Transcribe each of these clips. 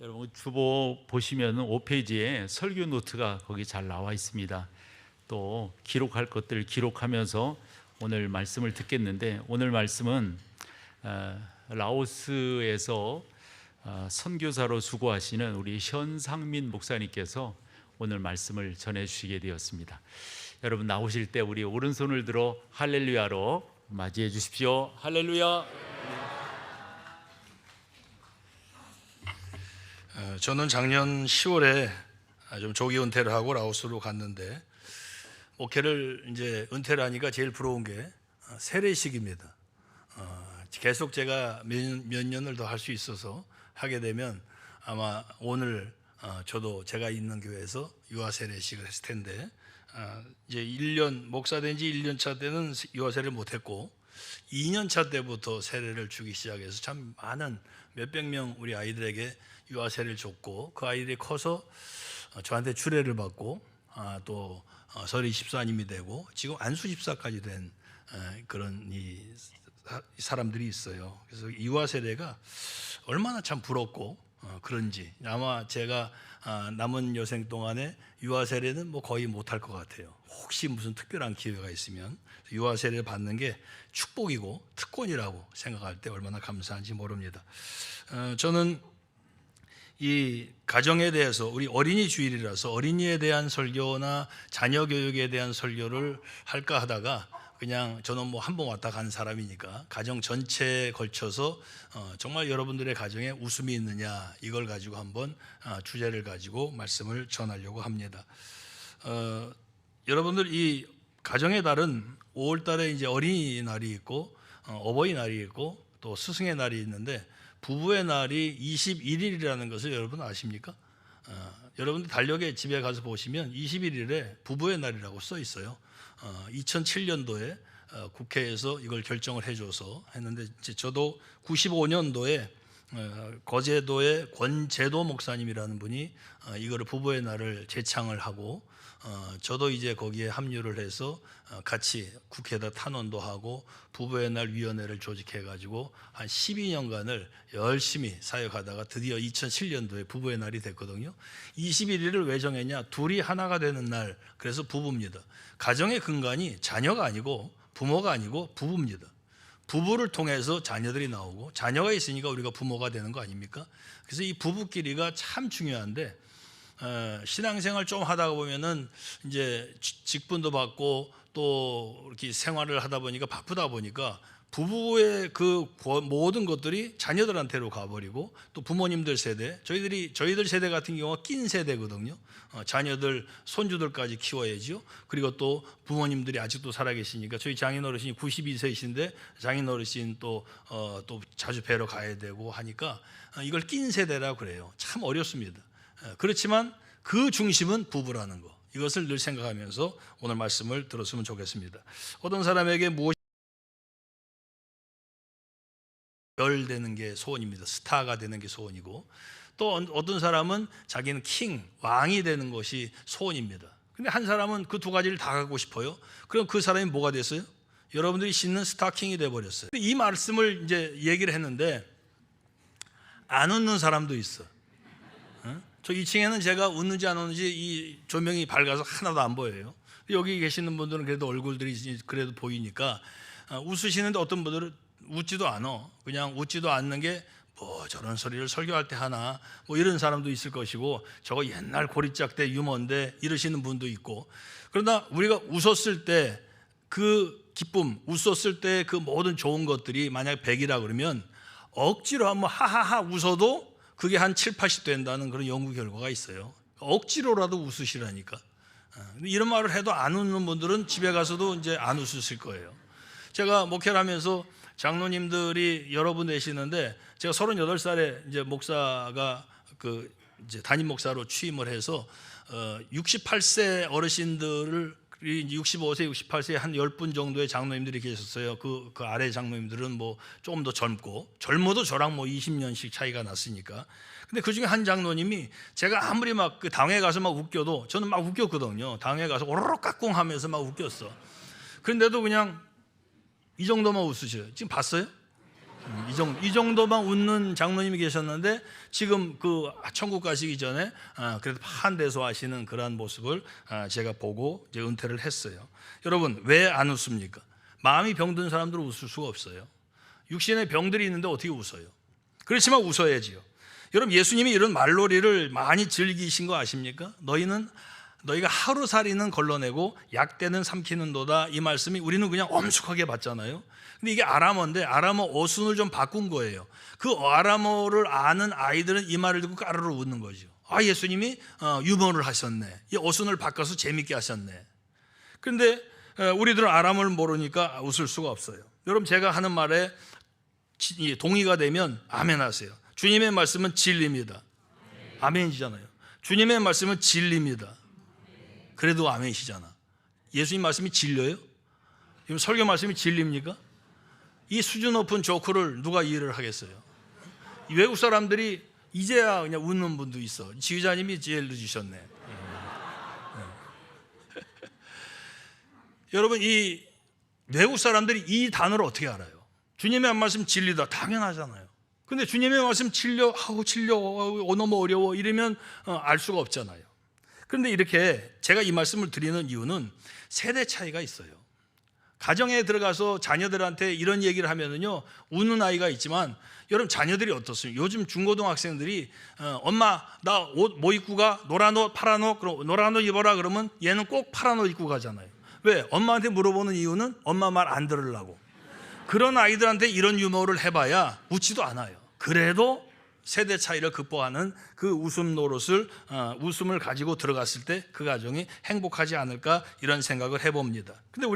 여러분 주보 보시면 5페이지에 설교 노트가 거기 잘 나와 있습니다. 또 기록할 것들 기록하면서 오늘 말씀을 듣겠는데, 오늘 말씀은 라오스에서 선교사로 수고하시는 우리 현상민 목사님께서 오늘 말씀을 전해 주시게 되었습니다. 여러분 나오실 때 우리 오른손을 들어 할렐루야로 맞이해 주십시오. 할렐루야. 저는 작년 10월에 좀 조기 은퇴를 하고 라오스로 갔는데, 목회를 이제 은퇴를 하니까 제일 부러운 게 세례식입니다. 계속 제가 몇 년을 더 할 수 있어서 하게 되면 아마 오늘 저도 제가 있는 교회에서 유아 세례식을 했을 텐데, 이제 1년 목사 된 지 1년 차 때는 유아 세례를 못 했고 2년 차 때부터 세례를 주기 시작해서 참 많은 몇백 명 우리 아이들에게 유아 세례를 줬고, 그 아이들이 커서 저한테 주례를 받고 또 서리 집사님이 되고 지금 안수 집사까지 된 그런 이 사람들이 있어요. 그래서 유아 세례가 얼마나 참 부럽고 그런지, 아마 제가 남은 여생 동안에 유아 세례는 뭐 거의 못할 것 같아요. 혹시 무슨 특별한 기회가 있으면 유아 세례를 받는 게 축복이고 특권이라고 생각할 때 얼마나 감사한지 모릅니다. 저는 이 가정에 대해서, 우리 어린이 주일이라서 어린이에 대한 설교나 자녀 교육에 대한 설교를 할까 하다가, 그냥 저는 뭐 한 번 왔다 간 사람이니까 가정 전체에 걸쳐서 정말 여러분들의 가정에 웃음이 있느냐, 이걸 가지고 한번 주제를 가지고 말씀을 전하려고 합니다. 여러분들 이 가정의 달은 5월 달에 이제 어린이날이 있고 어버이날이 있고 또 스승의 날이 있는데, 부부의 날이 21일이라는 것을 여러분 아십니까? 여러분들 달력에 집에 가서 보시면 21일에 부부의 날이라고 써 있어요. 2007년도에 국회에서 이걸 결정을 해줘서 했는데, 저도 95년도에 거제도의 권재도 목사님이라는 분이 이거를 부부의 날을 제창을 하고, 저도 이제 거기에 합류를 해서 같이 국회에다 탄원도 하고 부부의 날 위원회를 조직해 가지고 한 12년간을 열심히 사역하다가 드디어 2007년도에 부부의 날이 됐거든요. 21일을 왜 정했냐? 둘이 하나가 되는 날. 그래서 부부입니다. 가정의 근간이 자녀가 아니고 부모가 아니고 부부입니다. 부부를 통해서 자녀들이 나오고, 자녀가 있으니까 우리가 부모가 되는 거 아닙니까? 그래서 이 부부끼리가 참 중요한데, 신앙생활 좀 하다가 보면은 이제 직분도 받고 또 이렇게 생활을 하다 보니까 바쁘다 보니까 부부의 그 모든 것들이 자녀들한테로 가버리고, 또 부모님들 세대, 저희들 세대 같은 경우가 낀 세대거든요. 자녀들, 손주들까지 키워야죠. 그리고 또 부모님들이 아직도 살아계시니까, 저희 장인어르신이 92세이신데 장인어르신 또 자주 뵈러 가야 되고 하니까 이걸 낀 세대라고 그래요. 참 어렵습니다. 그렇지만 그 중심은 부부라는 거, 이것을 늘 생각하면서 오늘 말씀을 들었으면 좋겠습니다. 어떤 사람에게 무엇이 별 되는 게 소원입니다. 스타가 되는 게 소원이고, 또 어떤 사람은 자기는 왕이 되는 것이 소원입니다. 근데 한 사람은 그 두 가지를 다 갖고 싶어요. 그럼 그 사람이 뭐가 됐어요? 여러분들이 신는 스타킹이 돼버렸어요. 이 말씀을 이제 얘기를 했는데 안 웃는 사람도 있어. 저 2층에는 제가 웃는지 안 웃는지 이 조명이 밝아서 하나도 안 보여요. 여기 계시는 분들은 그래도 얼굴들이 그래도 보이니까 웃으시는데, 어떤 분들은 웃지도 않아. 그냥 웃지도 않는 게 뭐 저런 소리를 설교할 때 하나, 뭐 이런 사람도 있을 것이고, 저거 옛날 고리짝 때 유머인데 이러시는 분도 있고. 그러나 우리가 웃었을 때 그 기쁨, 웃었을 때 그 모든 좋은 것들이 만약 100이라 그러면 억지로 한번 하하하 웃어도 그게 한 7, 80 된다는 그런 연구 결과가 있어요. 억지로라도 웃으시라니까. 이런 말을 해도 안 웃는 분들은 집에 가서도 이제 안 웃으실 거예요. 제가 목회를 하면서 장로님들이 여러 분 계시는데, 제가 38살에 이제 목사가 이제 담임 목사로 취임을 해서 68세 어르신들을, 65세, 68세 한 10분 정도의 장로님들이 계셨어요. 그 아래 장로님들은 뭐 조금 더 젊어도 저랑 뭐 20년씩 차이가 났으니까. 근데 그 중에 한 장로님이, 제가 아무리 막 그 당회 가서 막 웃겨도, 저는 막 웃겼거든요. 당회 가서 오로록 까꿍 하면서 막 웃겼어. 그런데도 그냥 이 정도만 웃으셔요. 지금 봤어요? 이 정도만 웃는 장로님이 계셨는데 지금 그 천국 가시기 전에 그래도 한대소하시는 그러한 모습을 제가 보고 이제 은퇴를 했어요. 여러분, 왜 안 웃습니까? 마음이 병든 사람들은 웃을 수가 없어요. 육신에 병들이 있는데 어떻게 웃어요? 그렇지만 웃어야지요. 여러분, 예수님이 이런 말놀이를 많이 즐기신 거 아십니까? 너희가 하루살이는 걸러내고 약대는 삼키는도다. 이 말씀이 우리는 그냥 엄숙하게 봤잖아요. 근데 이게 아람어인데 아람어 어순을 좀 바꾼 거예요. 그 아람어를 아는 아이들은 이 말을 듣고 까르르 웃는 거죠. 예수님이 유머를 하셨네. 이 어순을 바꿔서 재밌게 하셨네. 그런데 우리들은 아람어를 모르니까 웃을 수가 없어요. 여러분, 제가 하는 말에 동의가 되면 아멘 하세요. 주님의 말씀은 진리입니다. 아멘이잖아요. 주님의 말씀은 진리입니다. 그래도 아멘이시잖아. 예수님 말씀이 진려요? 지금 설교 말씀이 진리입니까? 이 수준 높은 조크를 누가 이해를 하겠어요? 외국 사람들이 이제야 그냥 웃는 분도 있어. 지휘자님이 제일 늦으셨네. 여러분, 이 외국 사람들이 이 단어를 어떻게 알아요? 주님의 말씀 진리다, 당연하잖아요. 근데 주님의 말씀 진려, 너무 어려워 이러면 알 수가 없잖아요. 그런데 이렇게 제가 이 말씀을 드리는 이유는 세대 차이가 있어요. 가정에 들어가서 자녀들한테 이런 얘기를 하면은요, 우는 아이가 있지만 여러분, 자녀들이 어떻습니까? 요즘 중고등학생들이 엄마 나 옷 뭐 입고 가? 노란 옷, 파란 옷. 그럼 노란 옷 입어라 그러면 얘는 꼭 파란 옷 입고 가잖아요. 왜? 엄마한테 물어보는 이유는 엄마 말 안 들으려고. 그런 아이들한테 이런 유머를 해봐야 웃지도 않아요. 그래도 세대 차이를 극복하는 그 웃음 노릇을 웃음을 가지고 들어갔을 때 그 가정이 행복하지 않을까, 이런 생각을 해봅니다. 근데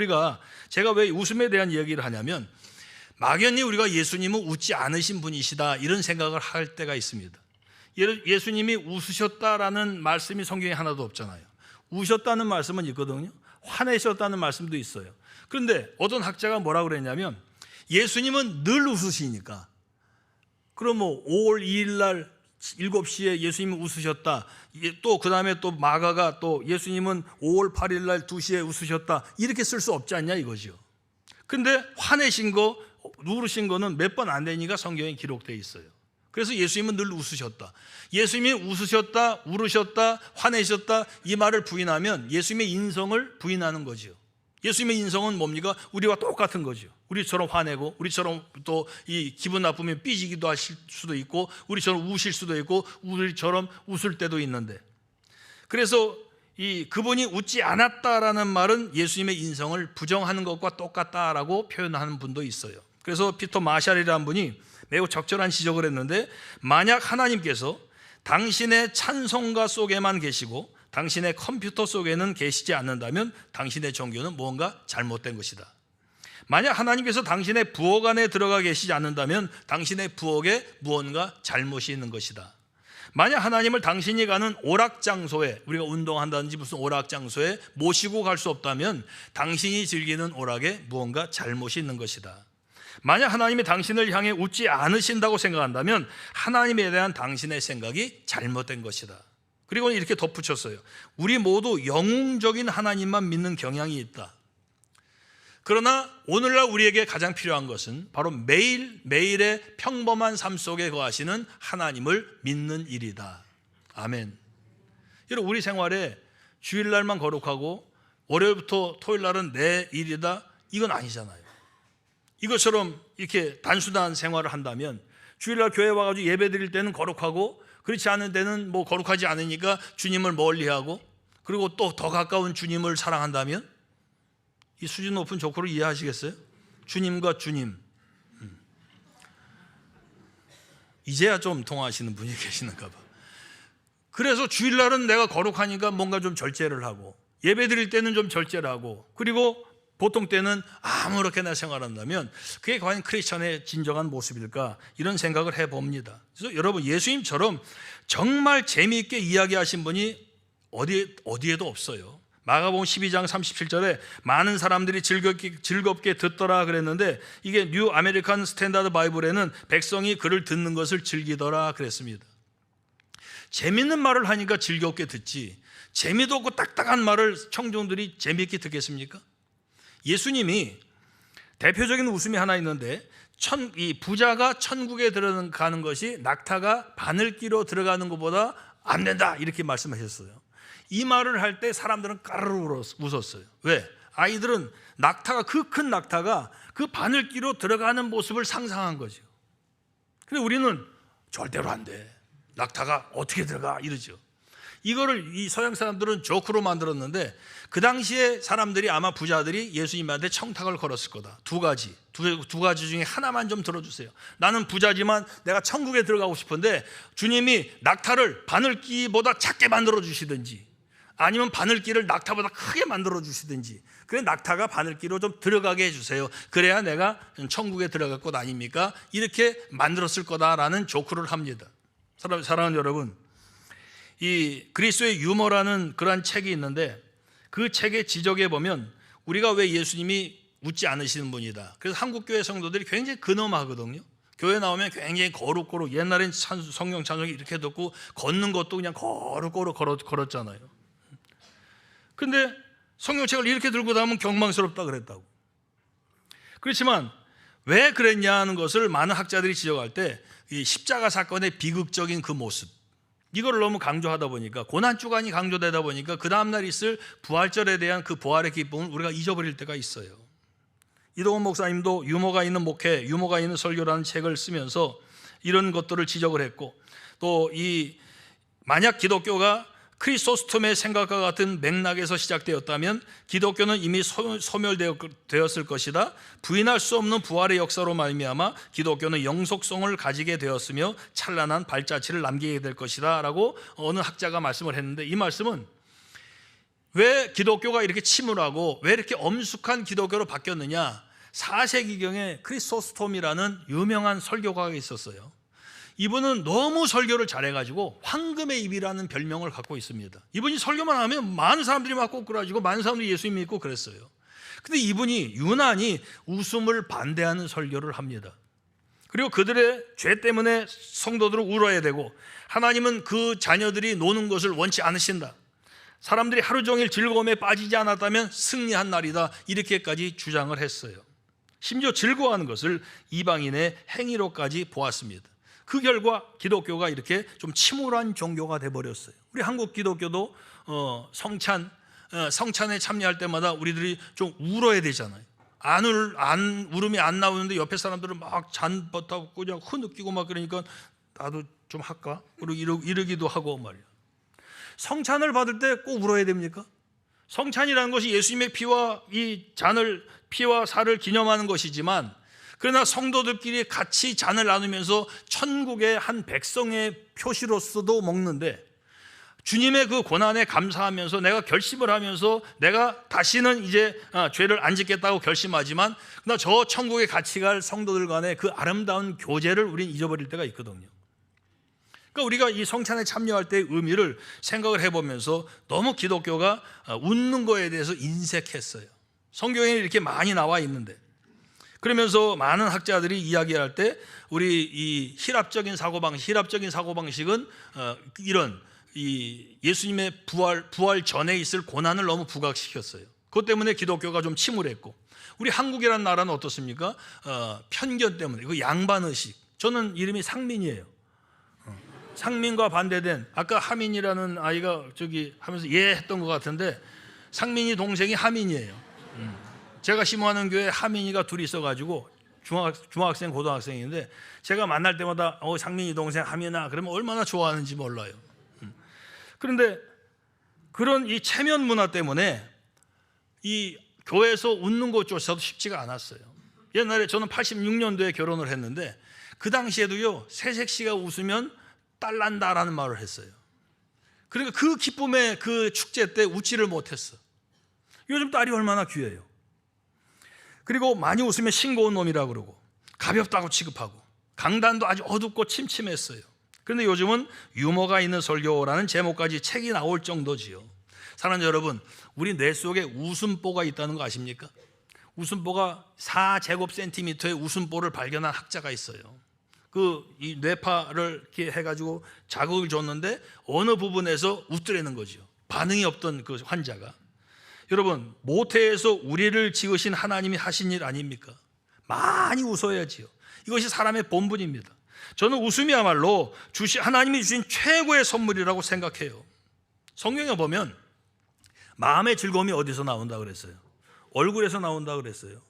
제가 왜 웃음에 대한 얘기를 하냐면, 막연히 우리가 예수님은 웃지 않으신 분이시다 이런 생각을 할 때가 있습니다. 예수님이 웃으셨다라는 말씀이 성경에 하나도 없잖아요. 우셨다는 말씀은 있거든요. 화내셨다는 말씀도 있어요. 그런데 어떤 학자가 뭐라고 그랬냐면, 예수님은 늘 웃으시니까, 그럼 5월 2일 날 7시에 예수님이 웃으셨다. 또 그 다음에 또 마가가 또 예수님은 5월 8일 날 2시에 웃으셨다. 이렇게 쓸 수 없지 않냐 이거죠. 근데 화내신 거, 누르신 거는 몇 번 안 되니까 성경에 기록되어 있어요. 그래서 예수님은 늘 웃으셨다. 예수님이 웃으셨다, 울으셨다, 화내셨다 이 말을 부인하면 예수님의 인성을 부인하는 거죠. 예수님의 인성은 뭡니까? 우리와 똑같은 거죠. 우리처럼 화내고, 우리처럼 또 이 기분 나쁘면 삐지기도 하실 수도 있고, 우리처럼 우실 수도 있고, 우리처럼 웃을 때도 있는데, 그래서 그분이 웃지 않았다라는 말은 예수님의 인성을 부정하는 것과 똑같다라고 표현하는 분도 있어요. 그래서 피터 마샬이라는 분이 매우 적절한 지적을 했는데, 만약 하나님께서 당신의 찬송가 속에만 계시고 당신의 컴퓨터 속에는 계시지 않는다면 당신의 종교는 무언가 잘못된 것이다. 만약 하나님께서 당신의 부엌 안에 들어가 계시지 않는다면 당신의 부엌에 무언가 잘못이 있는 것이다. 만약 하나님을 당신이 가는 오락장소에, 우리가 운동한다든지 무슨 오락장소에 모시고 갈 수 없다면 당신이 즐기는 오락에 무언가 잘못이 있는 것이다. 만약 하나님이 당신을 향해 웃지 않으신다고 생각한다면 하나님에 대한 당신의 생각이 잘못된 것이다. 그리고 이렇게 덧붙였어요. 우리 모두 영웅적인 하나님만 믿는 경향이 있다. 그러나 오늘날 우리에게 가장 필요한 것은 바로 매일매일의 평범한 삶 속에 거하시는 하나님을 믿는 일이다. 아멘. 여러분, 우리 생활에 주일날만 거룩하고 월요일부터 토요일날은 내 일이다, 이건 아니잖아요. 이것처럼 이렇게 단순한 생활을 한다면 주일날 교회 와가지고 예배 드릴 때는 거룩하고, 그렇지 않은 때는 거룩하지 않으니까 주님을 멀리하고, 그리고 또 더 가까운 주님을 사랑한다면 이 수준 높은 조커를 이해하시겠어요? 주님과 주님. 이제야 좀 통하시는 분이 계시는가 봐. 그래서 주일날은 내가 거룩하니까 뭔가 좀 절제를 하고, 예배 드릴 때는 좀 절제를 하고, 그리고 보통 때는 아무렇게나 생활한다면 그게 과연 크리스천의 진정한 모습일까, 이런 생각을 해봅니다. 그래서 여러분, 예수님처럼 정말 재미있게 이야기하신 분이 어디에도 없어요. 마가복음 12장 37절에 많은 사람들이 즐겁게 듣더라 그랬는데, 이게 뉴 아메리칸 스탠다드 바이블에는 백성이 그를 듣는 것을 즐기더라 그랬습니다. 재밌는 말을 하니까 즐겁게 듣지, 재미도 없고 딱딱한 말을 청중들이 재미있게 듣겠습니까? 예수님이 대표적인 웃음이 하나 있는데, 이 부자가 천국에 들어가는 것이 낙타가 바늘기로 들어가는 것보다 안 된다, 이렇게 말씀하셨어요. 이 말을 할 때 사람들은 까르르 웃었어요. 왜? 아이들은 낙타가, 그 큰 낙타가 그 바늘기로 들어가는 모습을 상상한 거죠. 근데 우리는 절대로 안 돼, 낙타가 어떻게 들어가, 이러죠. 이거를 이 서양 사람들은 조크로 만들었는데, 그 당시에 사람들이, 아마 부자들이 예수님한테 청탁을 걸었을 거다. 두 가지 중에 하나만 좀 들어주세요. 나는 부자지만 내가 천국에 들어가고 싶은데 주님이 낙타를 바늘기보다 작게 만들어 주시든지, 아니면 바늘기를 낙타보다 크게 만들어 주시든지, 그래 낙타가 바늘기로 좀 들어가게 해주세요. 그래야 내가 천국에 들어갈 것 아닙니까? 이렇게 만들었을 거다라는 조크를 합니다. 사랑하는 여러분, 이 그리스도의 유머라는 그러한 책이 있는데, 그 책의 지적에 보면 우리가 왜 예수님이 웃지 않으시는 분이다, 그래서 한국교회 성도들이 굉장히 근엄하거든요. 교회 나오면 굉장히 거룩거룩, 옛날엔 성령 찬송이 이렇게 듣고 걷는 것도 그냥 거룩거룩 걸었잖아요. 근데 성경책을 이렇게 들고 다니면 경망스럽다 그랬다고. 그렇지만 왜 그랬냐는 것을 많은 학자들이 지적할 때, 이 십자가 사건의 비극적인 그 모습, 이거를 너무 강조하다 보니까, 고난주간이 강조되다 보니까 그 다음날 있을 부활절에 대한 그 부활의 기쁨을 우리가 잊어버릴 때가 있어요. 이동원 목사님도 유머가 있는 목회, 유머가 있는 설교라는 책을 쓰면서 이런 것들을 지적을 했고, 또 이 만약 기독교가 크리소스톰의 생각과 같은 맥락에서 시작되었다면 기독교는 이미 소멸되었을 것이다. 부인할 수 없는 부활의 역사로 말미암아 기독교는 영속성을 가지게 되었으며 찬란한 발자취를 남기게 될 것이다 라고 어느 학자가 말씀을 했는데, 이 말씀은 왜 기독교가 이렇게 침울하고 왜 이렇게 엄숙한 기독교로 바뀌었느냐, 4세기경에 크리소스톰이라는 유명한 설교가가 있었어요. 이분은 너무 설교를 잘해가지고 황금의 입이라는 별명을 갖고 있습니다. 이분이 설교만 하면 많은 사람들이 막 꼬꾸라지고 많은 사람들이 예수님 믿고 그랬어요. 근데 이분이 유난히 웃음을 반대하는 설교를 합니다. 그리고 그들의 죄 때문에 성도들을 울어야 되고, 하나님은 그 자녀들이 노는 것을 원치 않으신다, 사람들이 하루 종일 즐거움에 빠지지 않았다면 승리한 날이다, 이렇게까지 주장을 했어요. 심지어 즐거워하는 것을 이방인의 행위로까지 보았습니다. 그 결과 기독교가 이렇게 좀 침울한 종교가 돼버렸어요. 우리 한국 기독교도 성찬에 참여할 때마다 우리들이 좀 울어야 되잖아요. 울음이 안 나오는데 옆에 사람들은 막 잔버타고 그냥 흐느끼고 막 그러니까 나도 좀 할까? 이러기도 하고 말이야. 성찬을 받을 때 꼭 울어야 됩니까? 성찬이라는 것이 예수님의 피와 살을 기념하는 것이지만, 그러나 성도들끼리 같이 잔을 나누면서 천국의 한 백성의 표시로서도 먹는데, 주님의 그 고난에 감사하면서 내가 결심을 하면서 내가 다시는 이제 죄를 안 짓겠다고 결심하지만, 그러나 저 천국에 같이 갈 성도들 간의 그 아름다운 교제를 우린 잊어버릴 때가 있거든요. 그러니까 우리가 이 성찬에 참여할 때의 의미를 생각을 해보면서 너무 기독교가 웃는 거에 대해서 인색했어요. 성경에 이렇게 많이 나와 있는데, 그러면서 많은 학자들이 이야기할 때 우리 이 희랍적인 사고방식은 이런 이 예수님의 부활 전에 있을 고난을 너무 부각시켰어요. 그것 때문에 기독교가 좀 침울했고, 우리 한국이라는 나라는 어떻습니까? 편견 때문에, 그 양반의식. 저는 이름이 상민이에요. 상민과 반대된, 아까 하민이라는 아이가 저기 하면서 예 했던 것 같은데, 상민이 동생이 하민이에요. 제가 심호하는 교회에 하민이가 둘이 있어가지고 중학생 고등학생인데, 제가 만날 때마다 상민이 동생 하민아 그러면 얼마나 좋아하는지 몰라요. 그런데 그런 이 체면 문화 때문에 이 교회에서 웃는 것조차도 쉽지가 않았어요. 옛날에 저는 86년도에 결혼을 했는데, 그 당시에도요, 새색 씨가 웃으면 딸 난다라는 말을 했어요. 그러니까 그 기쁨의 그 축제 때 웃지를 못했어. 요즘 딸이 얼마나 귀해요. 그리고 많이 웃으면 싱거운 놈이라고 그러고, 가볍다고 취급하고, 강단도 아주 어둡고 침침했어요. 그런데 요즘은 유머가 있는 설교라는 제목까지 책이 나올 정도지요. 사랑하는 여러분, 우리 뇌 속에 웃음보가 있다는 거 아십니까? 웃음보가 4제곱센티미터의 웃음보를 발견한 학자가 있어요. 이 뇌파를 이렇게 해가지고 자극을 줬는데 어느 부분에서 웃더라는 거죠. 반응이 없던 그 환자가. 여러분, 모태에서 우리를 지으신 하나님이 하신 일 아닙니까? 많이 웃어야지요. 이것이 사람의 본분입니다. 저는 웃음이야말로 하나님이 주신 최고의 선물이라고 생각해요. 성경에 보면 마음의 즐거움이 어디서 나온다 그랬어요? 얼굴에서 나온다 그랬어요.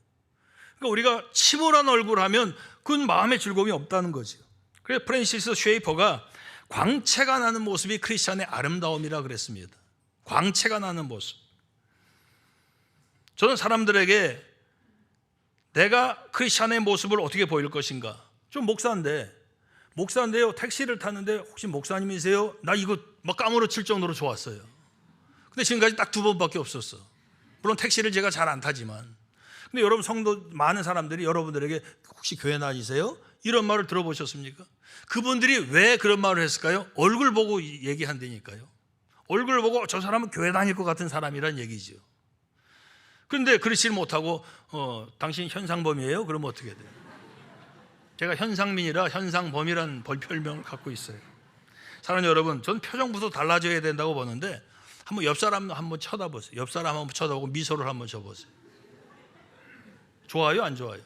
그러니까 우리가 침울한 얼굴 하면 그건 마음의 즐거움이 없다는 거죠. 그래서 프랜시스 쉐이퍼가 광채가 나는 모습이 크리스찬의 아름다움이라 그랬습니다. 광채가 나는 모습. 저는 사람들에게 내가 크리스찬의 모습을 어떻게 보일 것인가? 좀 목사인데요. 택시를 탔는데 혹시 목사님이세요? 나 이거 막 까무러칠 정도로 좋았어요. 근데 지금까지 딱 2번밖에 없었어. 물론 택시를 제가 잘 안 타지만. 근데 여러분 성도 많은 사람들이 여러분들에게 혹시 교회 다니세요? 이런 말을 들어보셨습니까? 그분들이 왜 그런 말을 했을까요? 얼굴 보고 얘기한다니까요. 얼굴 보고 저 사람은 교회 다닐 것 같은 사람이란 얘기죠. 그런데 그렇지 못하고 당신 현상범이에요? 그러면 어떻게 돼요? 제가 현상민이라 현상범이라는 별명을 갖고 있어요. 사랑하는 여러분, 전 표정부터 달라져야 된다고 보는데 한번 옆 사람 한번 쳐다보세요. 옆 사람 한번 쳐다보고 미소를 한번 줘보세요. 좋아요? 안 좋아요?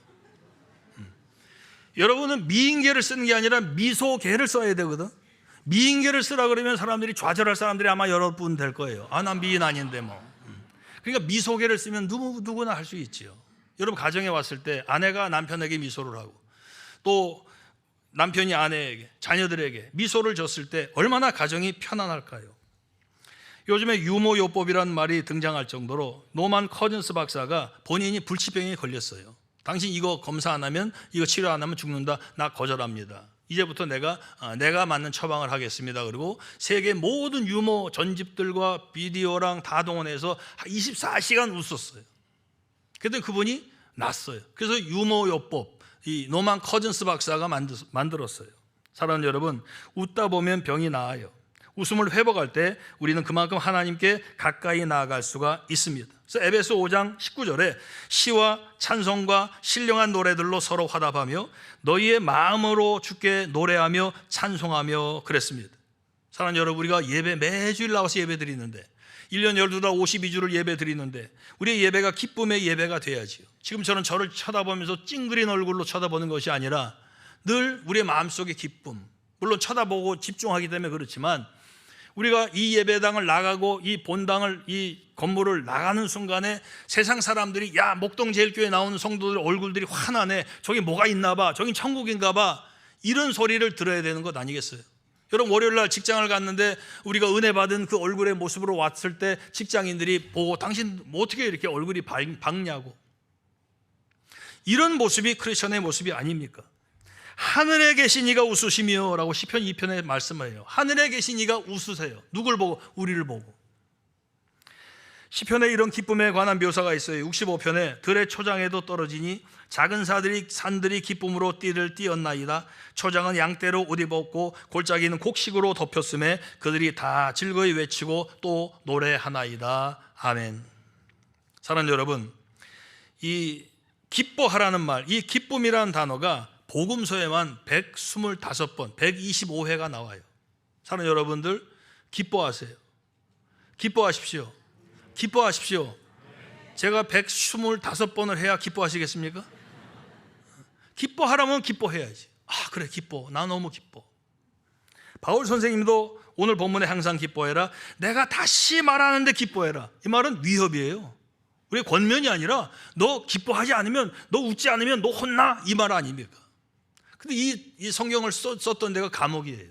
여러분은 미인계를 쓰는 게 아니라 미소계를 써야 되거든. 미인계를 쓰라 그러면 사람들이 좌절할 사람들이 아마 여러분 될 거예요. 난 미인 아닌데 뭐. 그러니까 미소계를 쓰면 누구나 할 수 있지요. 여러분 가정에 왔을 때 아내가 남편에게 미소를 하고 또 남편이 아내에게 자녀들에게 미소를 줬을 때 얼마나 가정이 편안할까요? 요즘에 유모요법이라는 말이 등장할 정도로 노만 커즌스 박사가 본인이 불치병에 걸렸어요. 당신 이거 검사 안 하면, 이거 치료 안 하면 죽는다. 나 거절합니다. 이제부터 내가 맞는 처방을 하겠습니다. 그리고 세계 모든 유모 전집들과 비디오랑 다 동원해서 24시간 웃었어요. 그랬더니 그분이 낫어요. 그래서 유모요법, 이 노만 커즌스 박사가 만들었어요. 사랑하는 여러분, 웃다 보면 병이 나아요. 웃음을 회복할 때 우리는 그만큼 하나님께 가까이 나아갈 수가 있습니다. 그래서 에베소 5장 19절에 시와 찬송과 신령한 노래들로 서로 화답하며 너희의 마음으로 주께 노래하며 찬송하며 그랬습니다. 사랑하는 여러분, 우리가 예배 매주일 나와서 예배 드리는데 1년 12달 52주를 예배 드리는데 우리의 예배가 기쁨의 예배가 돼야지요. 지금처럼 저를 쳐다보면서 찡그린 얼굴로 쳐다보는 것이 아니라 늘 우리의 마음속의 기쁨, 물론 쳐다보고 집중하기 때문에 그렇지만 우리가 이 예배당을 나가고 이 본당을, 이 건물을 나가는 순간에 세상 사람들이 야, 목동제일교회 나오는 성도들 얼굴들이 환하네, 저기 뭐가 있나 봐, 저긴 천국인가 봐, 이런 소리를 들어야 되는 것 아니겠어요? 여러분 월요일날 직장을 갔는데 우리가 은혜 받은 그 얼굴의 모습으로 왔을 때 직장인들이 보고 당신 뭐 어떻게 이렇게 얼굴이 밝냐고. 이런 모습이 크리스천의 모습이 아닙니까? 하늘에 계신 이가 웃으시며 라고 시편 2편에 말씀해요. 하늘에 계신 이가 웃으세요. 누굴 보고? 우리를 보고. 시편에 이런 기쁨에 관한 묘사가 있어요. 65편에 들의 초장에도 떨어지니 작은 산들이 기쁨으로 띠를 띄었나이다. 초장은 양떼로 옷 입었고 골짜기는 곡식으로 덮였음에 그들이 다 즐거이 외치고 또 노래하나이다. 아멘. 사랑하는 여러분, 이 기뻐하라는 말, 이 기쁨이라는 단어가 복음서에만 125번, 125회가 나와요. 사랑하는 여러분들, 기뻐하세요. 기뻐하십시오. 기뻐하십시오. 제가 125번을 해야 기뻐하시겠습니까? 기뻐하라면 기뻐해야지. 그래, 기뻐. 나 너무 기뻐. 바울 선생님도 오늘 본문에 항상 기뻐해라, 내가 다시 말하는데 기뻐해라, 이 말은 위협이에요. 우리의 권면이 아니라 너 기뻐하지 않으면, 너 웃지 않으면 너 혼나, 이 말 아닙니까? 근데 이 성경을 썼던 데가 감옥이에요.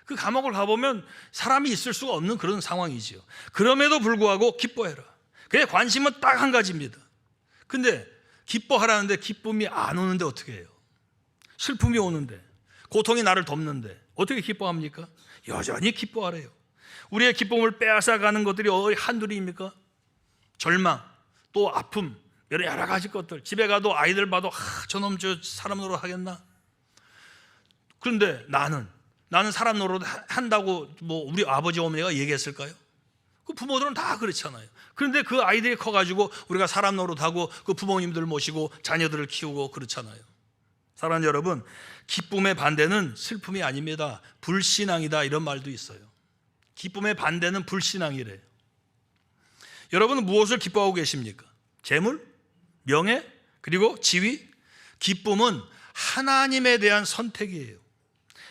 그 감옥을 가보면 사람이 있을 수가 없는 그런 상황이지요. 그럼에도 불구하고 기뻐해라. 그의 관심은 딱 한 가지입니다. 근데 기뻐하라는데 기쁨이 안 오는데 어떻게 해요? 슬픔이 오는데, 고통이 나를 덮는데 어떻게 기뻐합니까? 여전히 기뻐하래요. 우리의 기쁨을 빼앗아가는 것들이 한둘입니까? 절망, 또 아픔, 여러 가지 것들. 집에 가도 아이들 봐도 저놈 저 사람 노릇 하겠나? 그런데 나는 사람 노릇 한다고 뭐 우리 아버지 어머니가 얘기했을까요? 그 부모들은 다 그렇잖아요. 그런데 그 아이들이 커가지고 우리가 사람 노릇하고 그 부모님들 모시고 자녀들을 키우고 그렇잖아요. 사랑하는 여러분, 기쁨의 반대는 슬픔이 아닙니다. 불신앙이다, 이런 말도 있어요. 기쁨의 반대는 불신앙이래요. 여러분은 무엇을 기뻐하고 계십니까? 재물? 명예? 그리고 지위? 기쁨은 하나님에 대한 선택이에요.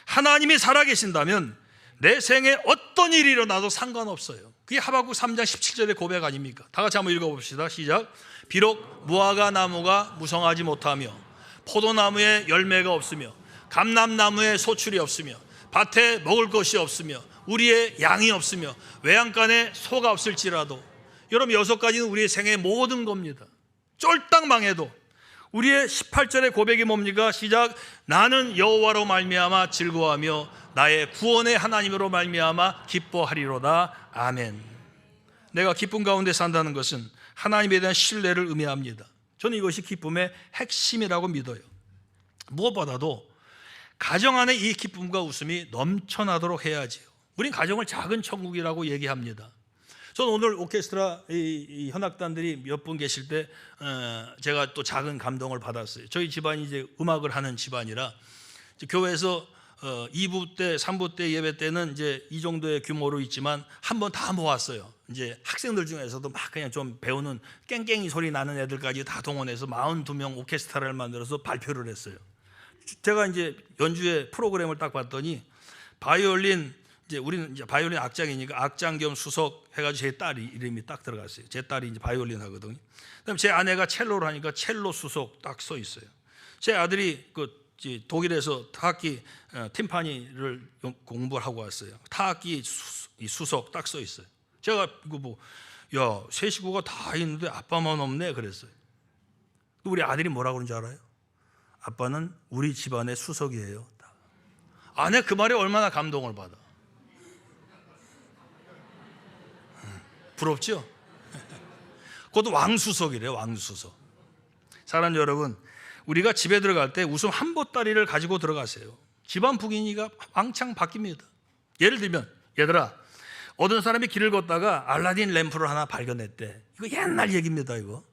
하나님이 살아계신다면 내 생에 어떤 일이 일어나도 상관없어요. 그게 하박국 3장 17절의 고백 아닙니까? 다 같이 한번 읽어봅시다. 시작. 비록 무화과 나무가 무성하지 못하며 포도나무에 열매가 없으며 감람나무에 소출이 없으며 밭에 먹을 것이 없으며 우리의 양이 없으며 외양간에 소가 없을지라도, 여러분 6가지는 우리의 생의 모든 겁니다. 쫄딱 망해도 우리의 18절의 고백이 뭡니까? 시작. 나는 여호와로 말미암아 즐거워하며 나의 구원의 하나님으로 말미암아 기뻐하리로다. 아멘. 내가 기쁨 가운데 산다는 것은 하나님에 대한 신뢰를 의미합니다. 저는 이것이 기쁨의 핵심이라고 믿어요. 무엇보다도 가정 안에 이 기쁨과 웃음이 넘쳐나도록 해야지요. 우린 가정을 작은 천국이라고 얘기합니다. 저는 오늘 오케스트라 이 현악단들이 몇 분 계실 때 제가 또 작은 감동을 받았어요. 저희 집안이 이제 음악을 하는 집안이라 교회에서 2부 때, 3부 때 예배 때는 이제 이 정도의 규모로 있지만 한번 다 모았어요. 이제 학생들 중에서도 막 그냥 좀 배우는 깽깽이 소리 나는 애들까지 다 동원해서 42명 오케스트라를 만들어서 발표를 했어요. 제가 이제 연주회 프로그램을 딱 봤더니 바이올린, 이제 우리는 이제 바이올린 악장이니까 악장 겸 수석 해가지고 제 딸이 이름이 딱 들어갔어요. 제 딸이 이제 바이올린 하거든요. 그다음에 제 아내가 첼로를 하니까 첼로 수석 딱 써 있어요. 제 아들이 독일에서 타악기 팀파니를 공부를 하고 왔어요. 타악기 수석 딱 써 있어요. 제가 야, 세 식구가 다 있는데 아빠만 없네 그랬어요. 우리 아들이 뭐라고 그러는지 알아요? 아빠는 우리 집안의 수석이에요. 아내 그 말에 얼마나 감동을 받아. 부럽죠? 그것도 왕수석이래요. 왕수석. 사랑하는 여러분, 우리가 집에 들어갈 때 웃음 한 보따리를 가지고 들어가세요. 집안 분위기가 왕창 바뀝니다. 예를 들면, 얘들아, 어떤 사람이 길을 걷다가 알라딘 램프를 하나 발견했대. 이거 옛날 얘기입니다. 이거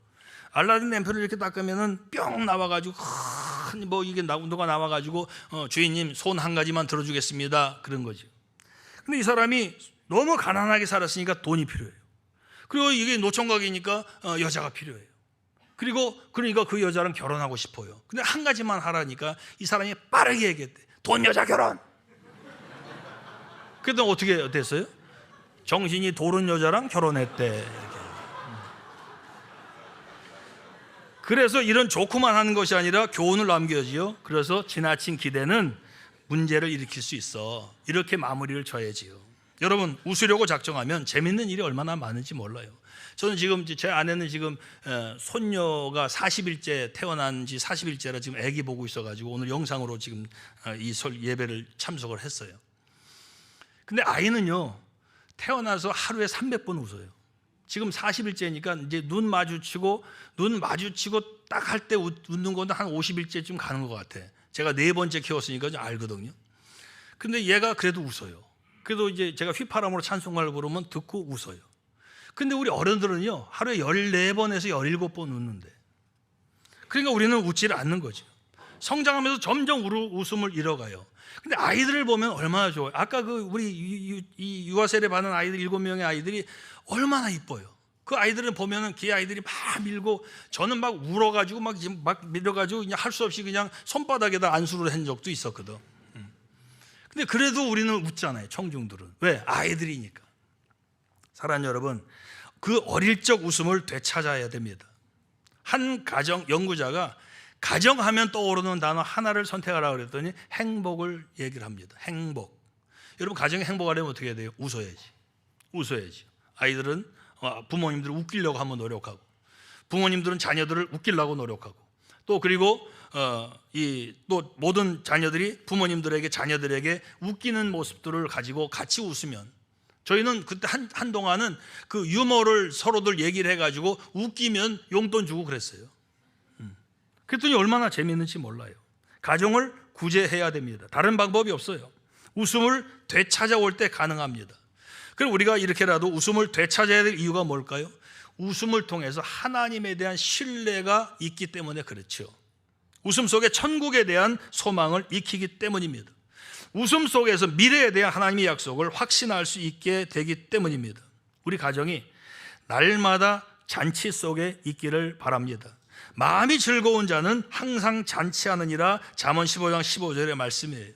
알라딘 램프를 이렇게 닦으면은 뿅 나와가지고 이게 누가 나와가지고 주인님 손 한 가지만 들어주겠습니다. 그런 거죠. 근데 이 사람이 너무 가난하게 살았으니까 돈이 필요해요. 그리고 이게 노총각이니까 여자가 필요해요. 그리고 그러니까 그 여자랑 결혼하고 싶어요. 근데 한 가지만 하라니까 이 사람이 빠르게 얘기했대. 돈, 여자, 결혼. 그랬더니 어떻게 됐어요? 정신이 도른 여자랑 결혼했대. 이렇게. 그래서 이런 조크만 하는 것이 아니라 교훈을 남겨지요. 그래서 지나친 기대는 문제를 일으킬 수 있어. 이렇게 마무리를 져야지요. 여러분, 웃으려고 작정하면 재밌는 일이 얼마나 많은지 몰라요. 저는 지금 제 아내는 지금 손녀가 40일째 태어난 지 40일째라 지금 아기 보고 있어가지고 오늘 영상으로 지금 이 예배를 참석을 했어요. 근데 아이는요, 태어나서 하루에 300번 웃어요. 지금 40일째니까 이제 눈 마주치고 딱 할 때 웃는 건데 한 50일째쯤 가는 것 같아. 제가 4번째 키웠으니까 좀 알거든요. 근데 얘가 그래도 웃어요. 그래도 이제 제가 휘파람으로 찬송가를 부르면 듣고 웃어요. 근데 우리 어른들은요, 하루에 14번에서 17번 웃는데. 그러니까 우리는 웃지를 않는 거죠. 성장하면서 점점 웃음을 잃어가요. 근데 아이들을 보면 얼마나 좋아요. 아까 우리 유아 세례 받은 아이들 7명의 아이들이 얼마나 이뻐요. 그 아이들은 보면은 그 아이들이 막 밀고, 저는 막 울어가지고 막 밀어가지고 그냥 할 수 없이 그냥 손바닥에다 안수를 한 적도 있었거든. 근데 그래도 우리는 웃잖아요. 청중들은. 왜? 아이들이니까. 사랑하는 여러분, 그 어릴 적 웃음을 되찾아야 됩니다. 한 가정 연구자가 가정하면 떠오르는 단어 하나를 선택하라고 그랬더니 행복을 얘기를 합니다. 행복. 여러분, 가정에 행복하려면 어떻게 해야 돼요? 웃어야지. 아이들은 부모님들을 웃기려고 한번 노력하고, 부모님들은 자녀들을 웃기려고 노력하고, 또 그리고 또 모든 자녀들이 부모님들에게 자녀들에게 웃기는 모습들을 가지고 같이 웃으면, 저희는 그때 한동안은 그 유머를 서로들 얘기를 해가지고 웃기면 용돈 주고 그랬어요. 그랬더니 얼마나 재미있는지 몰라요. 가정을 구제해야 됩니다. 다른 방법이 없어요. 웃음을 되찾아올 때 가능합니다. 그럼 우리가 이렇게라도 웃음을 되찾아야 될 이유가 뭘까요? 웃음을 통해서 하나님에 대한 신뢰가 있기 때문에 그렇죠. 웃음 속에 천국에 대한 소망을 익히기 때문입니다. 웃음 속에서 미래에 대한 하나님의 약속을 확신할 수 있게 되기 때문입니다. 우리 가정이 날마다 잔치 속에 있기를 바랍니다. 마음이 즐거운 자는 항상 잔치하느니라. 잠언 15장 15절의 말씀이에요.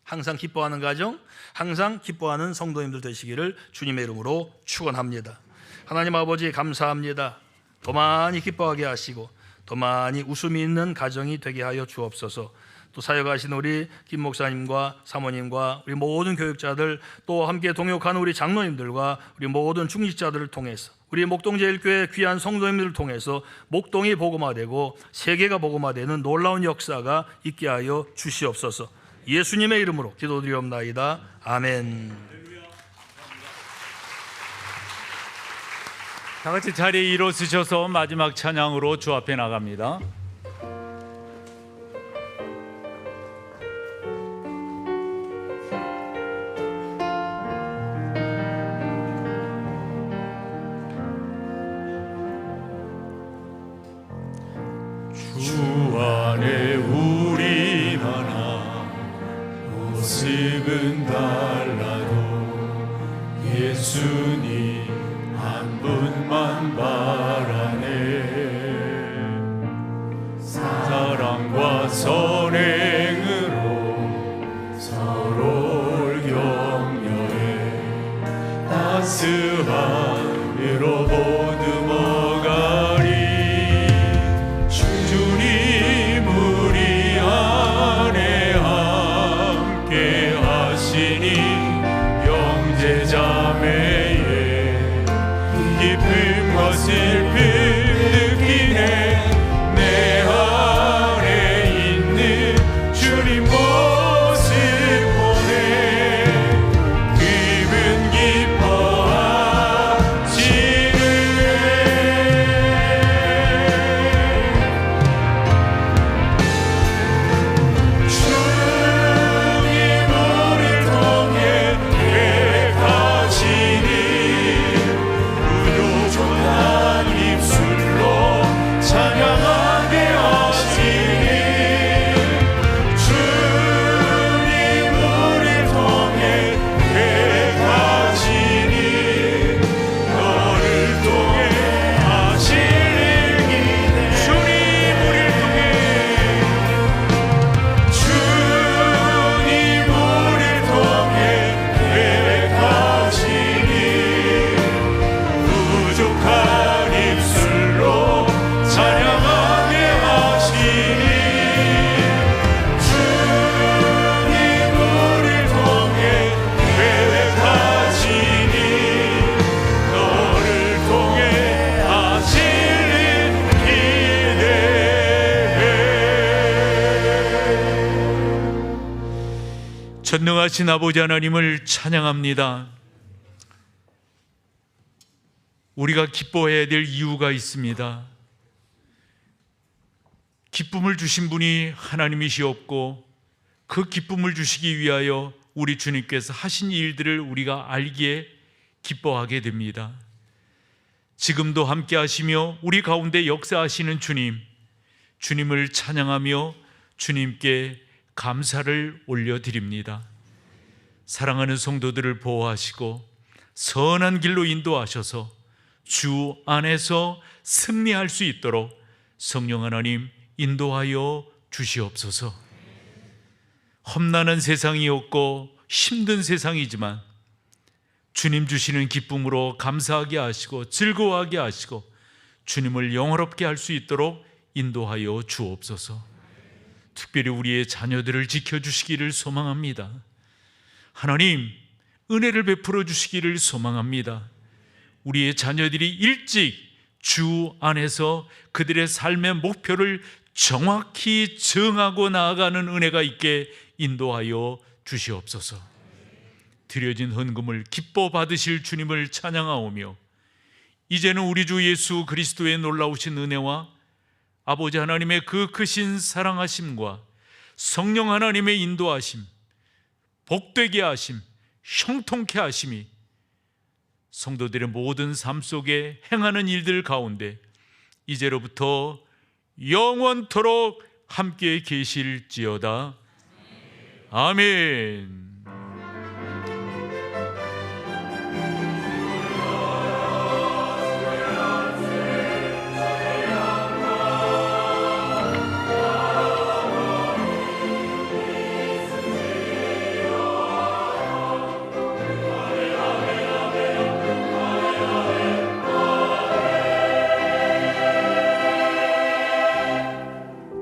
항상 기뻐하는 가정, 항상 기뻐하는 성도님들 되시기를 주님의 이름으로 축원합니다. 하나님 아버지 감사합니다. 더 많이 기뻐하게 하시고 더 많이 웃음이 있는 가정이 되게 하여 주옵소서. 또 사역하신 우리 김 목사님과 사모님과 우리 모든 교육자들, 또 함께 동역하는 우리 장로님들과 우리 모든 중직자들을 통해서, 우리 목동제일교회 귀한 성도님들을 통해서 목동이 복음화되고 세계가 복음화되는 놀라운 역사가 있게 하여 주시옵소서. 예수님의 이름으로 기도드리옵나이다. 아멘. 다 같이 자리에 일어서셔서 마지막 찬양으로 주 앞에 나갑니다. 주 안에 우리나라 모습은 달라도 예수님 한 분만 바라네. 사랑과 선행으로 서로를 격려해 따스한 위로 보듬어가리. 주님 우리 안에 함께 하시니 형제자매의 기쁨과 슬픔 느끼네. 내 안에 있는 주님 모습 보네. 기분 기뻐하시네. 주님 우리를 통해 계획하시니 부족한 입술로 찬양하게 하시니. 주님 우리를 통해 계획하시니 너를 통해 하실 일이네. 주님 우리를 통해 주님 우리를 통해 계획하시니 부족한 입술로 찬양하게 하시니. 주님 우리를 통해 계획하시니 너를 통해 하실 일 기대해. 전능하신 아버지 하나님을 찬양합니다. 우리가 기뻐해야 될 이유가 있습니다. 기쁨을 주신 분이 하나님이시옵고 그 기쁨을 주시기 위하여 우리 주님께서 하신 일들을 우리가 알기에 기뻐하게 됩니다. 지금도 함께 하시며 우리 가운데 역사하시는 주님, 주님을 찬양하며 주님께 감사를 올려드립니다. 사랑하는 성도들을 보호하시고 선한 길로 인도하셔서 주 안에서 승리할 수 있도록 성령 하나님 인도하여 주시옵소서. 험난한 세상이었고 힘든 세상이지만 주님 주시는 기쁨으로 감사하게 하시고 즐거워하게 하시고 주님을 영화롭게 할 수 있도록 인도하여 주옵소서. 특별히 우리의 자녀들을 지켜주시기를 소망합니다. 하나님, 은혜를 베풀어 주시기를 소망합니다. 우리의 자녀들이 일찍 주 안에서 그들의 삶의 목표를 정확히 정하고 나아가는 은혜가 있게 인도하여 주시옵소서. 드려진 헌금을 기뻐 받으실 주님을 찬양하오며 이제는 우리 주 예수 그리스도의 놀라우신 은혜와 아버지 하나님의 그 크신 사랑하심과 성령 하나님의 인도하심, 복되게 하심, 형통케 하심이 성도들의 모든 삶 속에 행하는 일들 가운데 이제로부터 영원토록 함께 계실지어다. 아멘.